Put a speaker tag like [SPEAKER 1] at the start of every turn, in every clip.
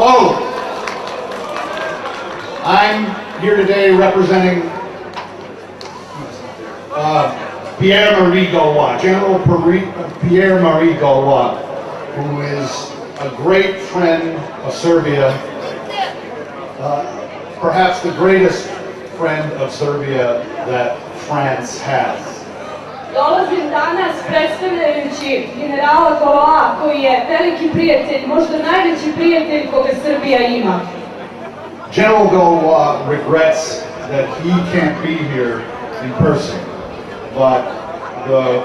[SPEAKER 1] Hello. I'm here today representing Pierre-Marie Gaulois, General Pierre-Marie Gaulois, who is a great friend of Serbia, perhaps the greatest friend of Serbia that France has.
[SPEAKER 2] Dolazim danas predstavljajući generala Gaulois, koji je veliki prijatelj, možda najveći prijatelj koga Srbija ima.
[SPEAKER 1] General Gaulois regrets that he can't be here in person, but the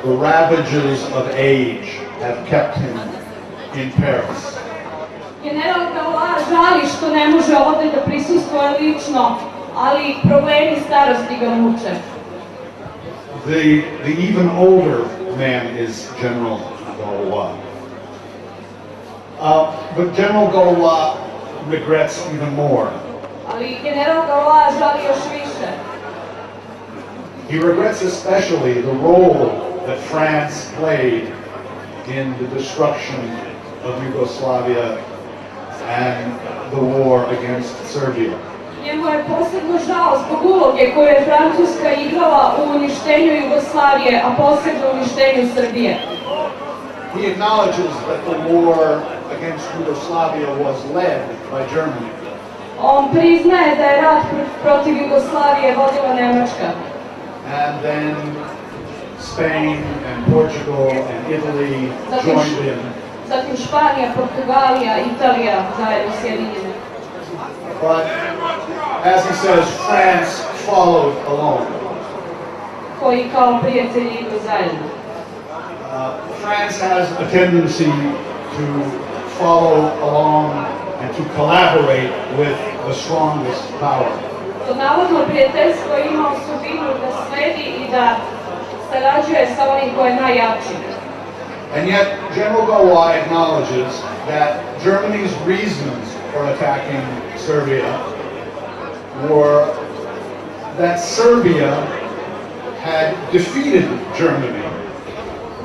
[SPEAKER 1] ravages of age have kept him in Paris.
[SPEAKER 2] General Gaulois žali što ne može ovdje da prisustvuje lično, ali problemi starosti ga muče.
[SPEAKER 1] The even older man is General Gaulois. But General Gaulois regrets even more.
[SPEAKER 2] Ali general Gaulois žali još više.
[SPEAKER 1] He regrets especially the role that France played in the destruction of Yugoslavia and the war against Serbia.
[SPEAKER 2] Njemu je posebno žao zbog uloge koju je Francuska igrala u uništenju Jugoslavije, a posebno u uništenju Srbije.
[SPEAKER 1] He acknowledges that the war against Yugoslavia was led by Germany.
[SPEAKER 2] On priznaje da je rat protiv Jugoslavije vodila Nemačka.
[SPEAKER 1] And then Spain and Portugal and Italy joined in.
[SPEAKER 2] Zatim Španija, Portugalija, Italija zajedno sjedinjene.
[SPEAKER 1] But as he says, France followed alone.
[SPEAKER 2] Koji kao prijatelji idu zajedno.
[SPEAKER 1] France has a tendency to follow along and to collaborate with the strongest power.
[SPEAKER 2] To navodno prijateljstvo ima osobinu da sledi i da sarađuje sa onim ko je najjači.
[SPEAKER 1] And yet, General Gaulois acknowledges that Germany's reasons for attacking Serbia were that Serbia had defeated Germany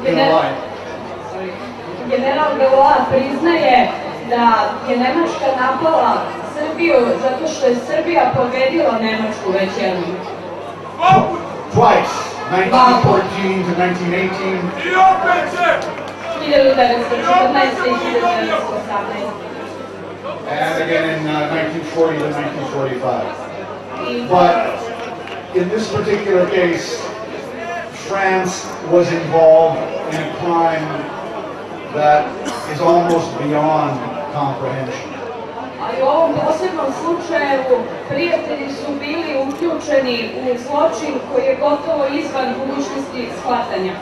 [SPEAKER 1] in a line.
[SPEAKER 2] General Gaulois priznaje da je Nemačka napala Srbiju zato što je Srbija pobedila Nemačku već jednom.
[SPEAKER 1] Twice, 1914 to 1918.
[SPEAKER 2] 1914 i 1918.
[SPEAKER 1] And again in 1940 to 1945. But in this particular case, France was involved in a crime that is almost beyond comprehension.
[SPEAKER 2] Ali u ovom posebnom slučaju prijatelji su bili uključeni u zločin koji je gotovo izvan mogućnosti shvatanja.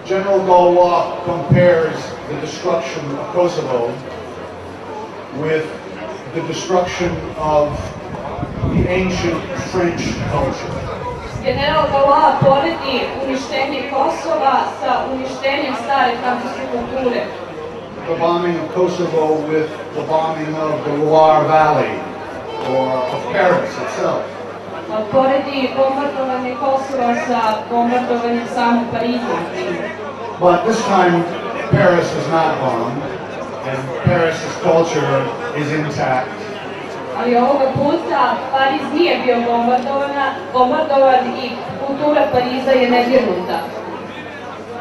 [SPEAKER 1] General Gaulois compares the destruction of Kosovo with the destruction of the ancient French culture.
[SPEAKER 2] General Gaulois poredi uništenje Kosova sa uništenjem stare francuske kulture.
[SPEAKER 1] The bombing of Kosovo with the bombing of the Loire Valley or of Paris itself.
[SPEAKER 2] Poredi bombardovanje Kosova sa bombardovanjem samog Pariza.
[SPEAKER 1] But this time Paris was not bombed and Paris's culture is intact.
[SPEAKER 2] Ali ovoga puta Pariz nije bio bombardovan i kultura Pariza je nedirnuta.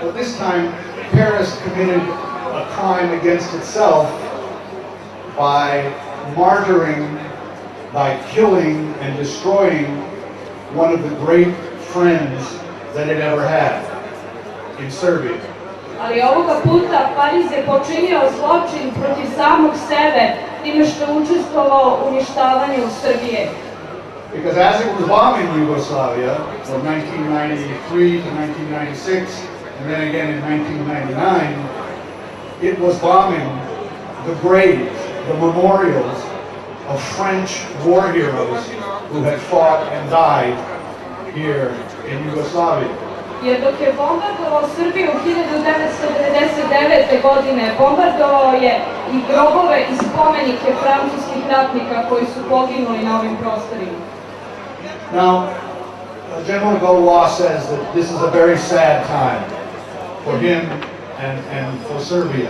[SPEAKER 1] But this time Paris committed a crime against itself by martyring, by killing and destroying one of the great friends that it ever had in Serbia.
[SPEAKER 2] Ali ovoga puta Pariz je počinio zločin protiv samog sebe time što je učestvovao u uništavanju Srbije.
[SPEAKER 1] Because as it was bombing Yugoslavia from 1993 to 1996 and then again in 1999, it was bombing the graves, the memorials of French war heroes who had fought and died here in Yugoslavia.
[SPEAKER 2] Jer dok je bombardovao Srbiju 1999. godine, bombardovao je i grobove i spomenike francuskih ratnika koji su poginuli na ovim prostorima.
[SPEAKER 1] Now, General Gaulois says that this is a very sad time for him and for Serbia.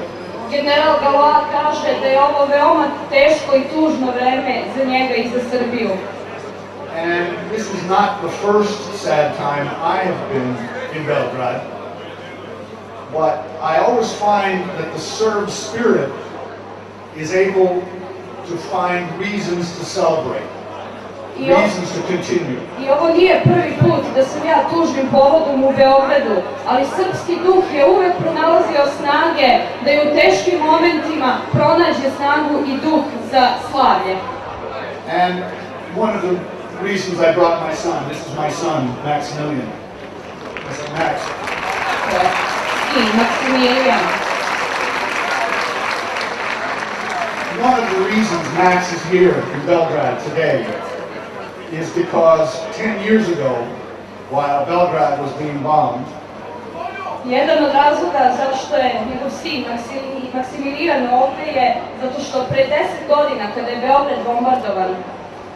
[SPEAKER 2] General Galois kaže da je ovo veoma teško i tužno vreme za njega i za Srbiju.
[SPEAKER 1] And this is not the first sad time I have been in Belgrade, but I always find that the Serb spirit is able to find reasons to celebrate, reasons to continue.
[SPEAKER 2] I ovo nije prvi put da sam ja tužnim povodom u Beogradu, ali srpski duh je uvek pronalazio snage da i u teškim momentima pronađe snagu i duh za slavlje.
[SPEAKER 1] And one of the reasons I brought my son, this is my son, Maximilian. I said, Max.
[SPEAKER 2] Maximilian.
[SPEAKER 1] One of the reasons Max is here in Belgrade today is because 10 years ago, while Belgrade was being bombed,
[SPEAKER 2] jedan od razloga zašto je njegov sin Maksimilijan ovde je zato što pre 10 godina kada je Beograd bombardovan,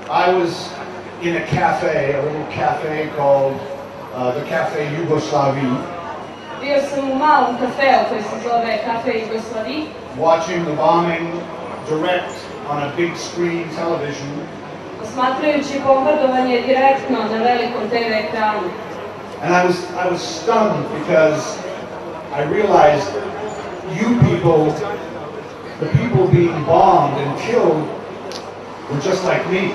[SPEAKER 1] I was in a cafe, a little cafe called the Cafe Yugoslavie,
[SPEAKER 2] bio sam u malom kafeu koji se zove Kafe Jugoslavije,
[SPEAKER 1] watching the bombing direct on a big screen television.
[SPEAKER 2] Posmatrajući bombardovanje direktno na velikom TV ekranu.
[SPEAKER 1] And I was stunned because I realized you people, the people being bombed and killed, were just like me.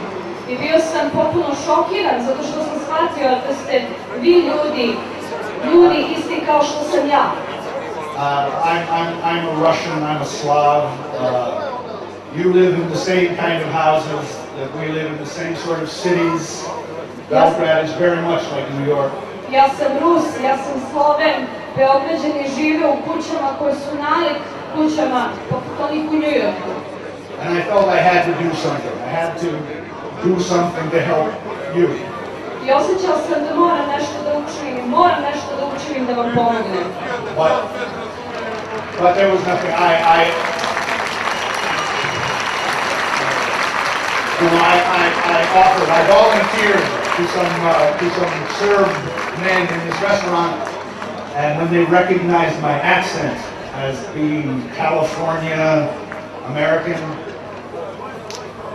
[SPEAKER 2] I bio sam potpuno šokiran zato što sam shvatio da ste vi ljudi isti kao što sam ja.
[SPEAKER 1] I'm a Russian, I'm a Slav. You live in the same kind of houses, that we live in the same sort of cities. Belgrade is very much like New York.
[SPEAKER 2] Ja sam Rus, ja sam Sloven, Beograđani žive u kućama koje su nalik kućama poput onih u New Yorku.
[SPEAKER 1] And I felt I had to do something. I had to do something to help you.
[SPEAKER 2] I osjećao sam da moram nešto da učinim da vam pomognem.
[SPEAKER 1] But there was nothing. I volunteered to some Serb men in this restaurant, and when they recognized my accent as being California American,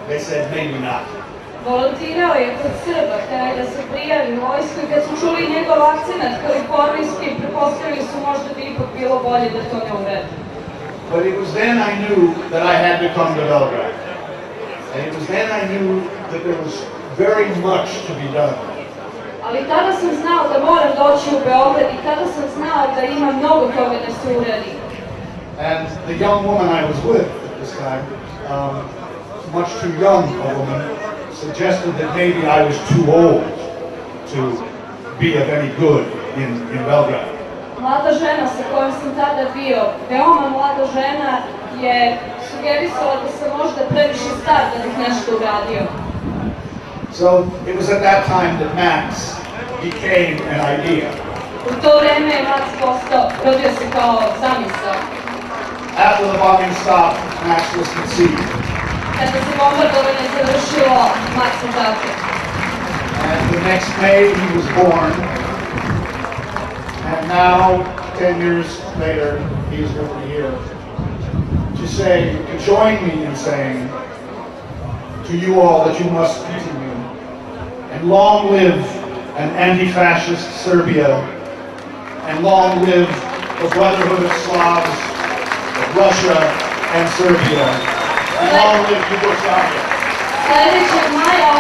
[SPEAKER 1] they said maybe not.
[SPEAKER 2] Volontirao je kod Srba, hteli da se prijavi u vojsku i kad su čuli njegov akcenat kalifornijski, pretpostavili su možda bi ipak bilo bolje da to ne urede.
[SPEAKER 1] But it was then I knew that I had to come to Belgrade. And it was then I knew that there was very much to be done.
[SPEAKER 2] Ali tada sam znao da moram doći u Beograd i tada sam znao da ima mnogo toga da se uradi.
[SPEAKER 1] And the young woman I was with at this time, much too young a woman, suggested that maybe I was too old to be of any good in Belgrade.
[SPEAKER 2] Mlada žena sa kojom sam tada bio, veoma mlada žena, je sugerisala da sam možda previše star da bih nešto uradio.
[SPEAKER 1] So it was at that time that Max became an idea.
[SPEAKER 2] U to vreme je Max rodio se kao zamisao.
[SPEAKER 1] After the bombing stopped, Max was conceived.
[SPEAKER 2] Kada se bombardovanje završilo, Max je začeo.
[SPEAKER 1] And the next May he was born. And now, 10 years later, he is over here to join me in saying to you all that you must continue. And long live an anti-fascist Serbia, and long live the brotherhood of Slavs, of Russia and Serbia, and long live Yugoslavia.
[SPEAKER 2] Sledećeg maja